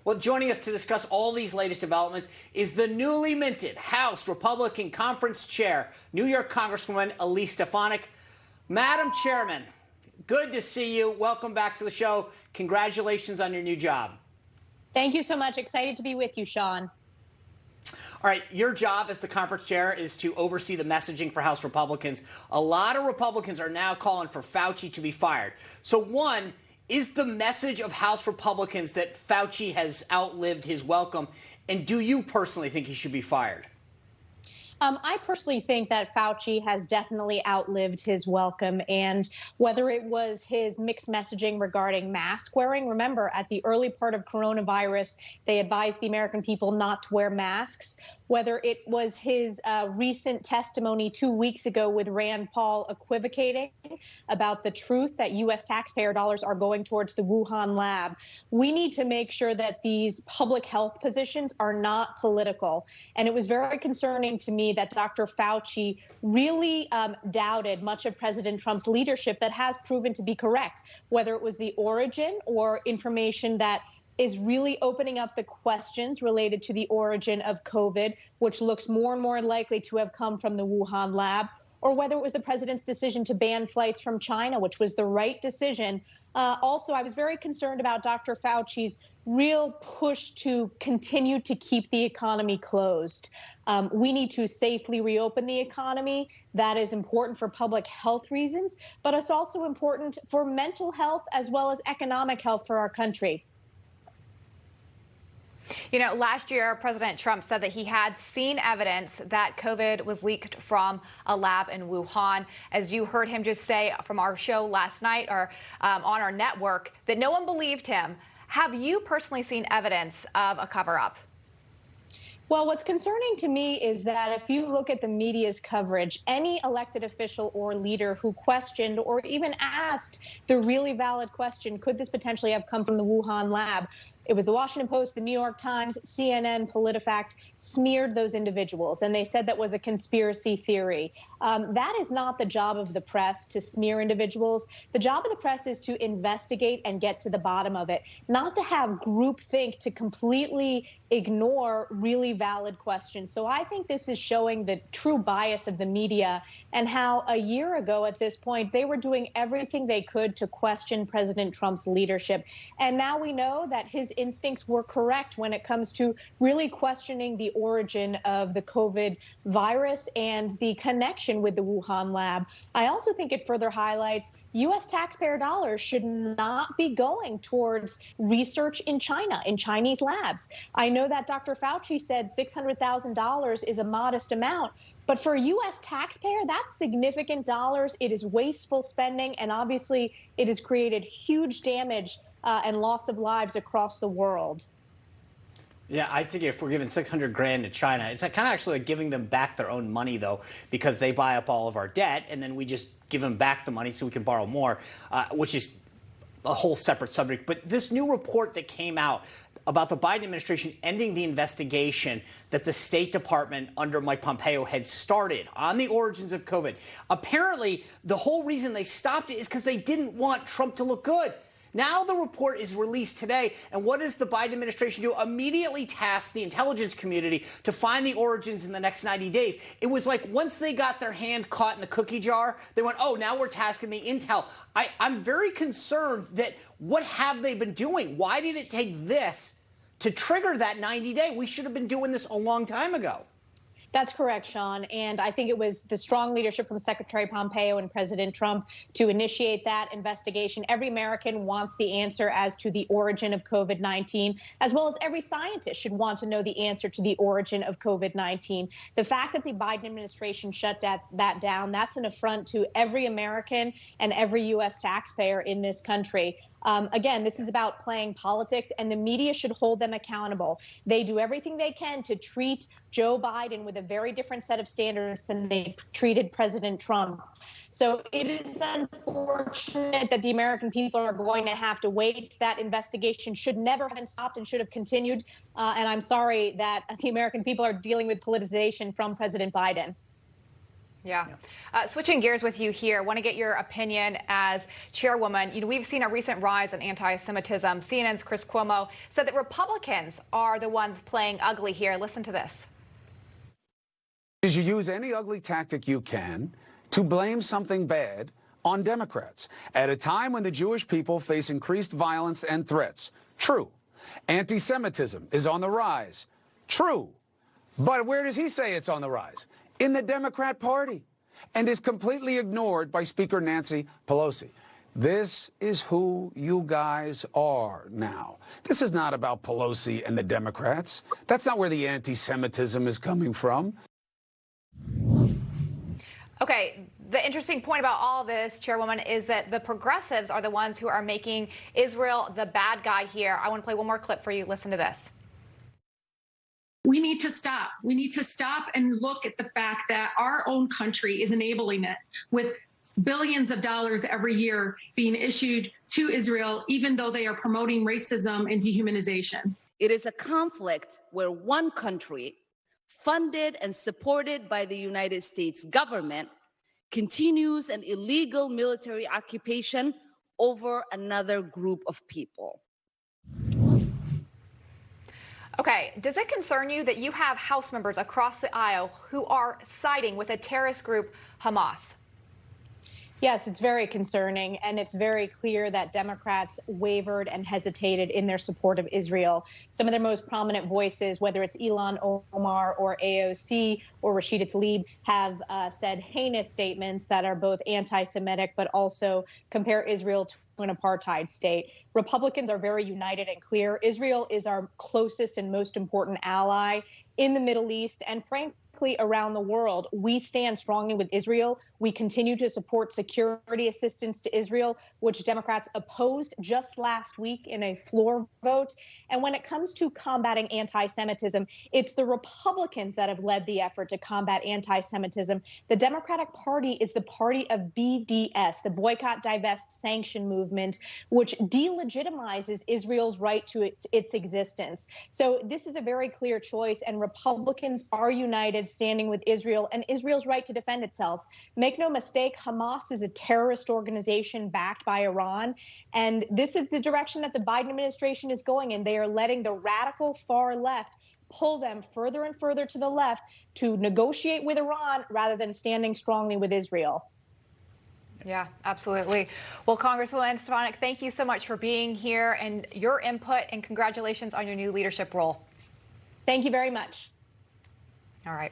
Well, joining us to discuss all these latest developments is the newly minted House Republican Conference Chair, New York Congresswoman Elise Stefanik. Madam Chairman, good to see you. Welcome back to the show. Congratulations on your new job. Thank you so much. Excited to be with you, Sean. All right, your job as the conference chair is to oversee the messaging for House Republicans. A lot of Republicans are now calling for Fauci to be fired. So, one, is the message of House Republicans that Fauci has outlived his welcome? And do you personally think he should be fired? I personally think that Fauci has definitely outlived his welcome, and whether it was his mixed messaging regarding mask wearing, remember at the early part of coronavirus, they advised the American people not to wear masks, whether it was his recent testimony 2 weeks ago with Rand Paul equivocating about the truth that U.S. taxpayer dollars are going towards the Wuhan Lab. We need to make sure that these public health positions are not political. And it was very concerning to me that Dr. Fauci really doubted much of President Trump's leadership that has proven to be correct, whether it was the origin or information that is really opening up the questions related to the origin of COVID, which looks more and more likely to have come from the Wuhan Lab, or whether it was the president's decision to ban flights from China, which was the right decision. Also, I was very concerned about Dr. Fauci's real push to continue to keep the economy closed. We need to safely reopen the economy. That is important for public health reasons, but it's also important for mental health as well as economic health for our country. You know, last year, President Trump said that he had seen evidence that COVID was leaked from a lab in Wuhan. As you heard him just say from our show last night or on our network, that no one believed him. Have you personally seen evidence of a cover-up? Well, what's concerning to me is that if you look at the media's coverage, any elected official or leader who questioned or even asked the really valid question, could this potentially have come from the Wuhan lab? It was the Washington Post, the New York Times, CNN, PolitiFact smeared those individuals, and they said that was a conspiracy theory. That is not the job of the press to smear individuals. The job of the press is to investigate and get to the bottom of it, not to have groupthink to completely ignore really valid questions. So I think this is showing the true bias of the media and how a year ago at this point, they were doing everything they could to question President Trump's leadership. And now we know that his instincts were correct when it comes to really questioning the origin of the COVID virus and the connection with the Wuhan lab. I also think it further highlights U.S. taxpayer dollars should not be going towards research in China, in Chinese labs. I know that Dr. Fauci said $600,000 is a modest amount, but for a U.S. taxpayer, that's significant dollars. It is wasteful spending, and obviously it has created huge damage and loss of lives across the world. Yeah, I think if we're giving $600,000 to China, it's kind of actually like giving them back their own money, though, because they buy up all of our debt, and then we just give them back the money so we can borrow more, which is a whole separate subject. But this new report that came out about the Biden administration ending the investigation that the State Department under Mike Pompeo had started on the origins of COVID. Apparently, the whole reason they stopped it is because they didn't want Trump to look good. Now the report is released today, and what does the Biden administration do? Immediately task the intelligence community to find the origins in the next 90 days. It was like once they got their hand caught in the cookie jar, they went, oh, now we're tasking the intel. I'm very concerned that what have they been doing? Why did it take this to trigger that 90-day? We should have been doing this a long time ago. That's correct, Sean. And I think it was the strong leadership from Secretary Pompeo and President Trump to initiate that investigation. Every American wants the answer as to the origin of COVID-19, as well as every scientist should want to know the answer to the origin of COVID-19. The fact that the Biden administration shut that down, that's an affront to every American and every U.S. taxpayer in this country. Again, this is about playing politics, and the media should hold them accountable. They do everything they can to treat Joe Biden with a very different set of standards than they treated President Trump. So it is unfortunate that the American people are going to have to wait. That investigation should never have been stopped and should have continued. And I'm sorry that the American people are dealing with politicization from President Biden. Yeah. Switching gears with you here, want to get your opinion as chairwoman. We've seen a recent rise in anti-Semitism. CNN's Chris Cuomo said that Republicans are the ones playing ugly here. Listen to this. You use any ugly tactic you can to blame something bad on Democrats at a time when the Jewish people face increased violence and threats. True. Anti-Semitism is on the rise. True. But where does he say it's on the rise? In the Democrat Party, and is completely ignored by Speaker Nancy Pelosi. This is who you guys are now. This is not about Pelosi and the Democrats. That's not where the anti-Semitism is coming from. Okay, the interesting point about all of this, Chairwoman, is that the progressives are the ones who are making Israel the bad guy here. I want to play one more clip for you. Listen to this. We need to stop. We need to stop and look at the fact that our own country is enabling it with billions of dollars every year being issued to Israel, even though they are promoting racism and dehumanization. It is a conflict where one country, funded and supported by the United States government, continues an illegal military occupation over another group of people. Okay, does it concern you that you have House members across the aisle who are siding with a terrorist group, Hamas? Yes, it's very concerning, and it's very clear that Democrats wavered and hesitated in their support of Israel. Some of their most prominent voices, whether it's Ilhan Omar or AOC or Rashida Tlaib, have said heinous statements that are both anti-Semitic but also compare Israel to an apartheid state. Republicans are very united and clear. Israel is our closest and most important ally in the Middle East and frankly around the world. We stand strongly with Israel. We continue to support security assistance to Israel, which Democrats opposed just last week in a floor vote. And when it comes to combating anti-Semitism, it's the Republicans that have led the effort to combat anti-Semitism. The Democratic Party is the party of BDS, the Boycott, Divest, Sanction movement, which delegitimizes Israel's right to its existence. So this is a very clear choice, and Republicans are united, standing with Israel and Israel's right to defend itself. Make no mistake, Hamas is a terrorist organization backed by Iran, and this is the direction that the Biden administration is going in. They are letting the radical far left pull them further and further to the left to negotiate with Iran rather than standing strongly with Israel. Yeah, absolutely. Well, Congresswoman Stefanik, thank you so much for being here and your input, and congratulations on your new leadership role. Thank you very much. All right.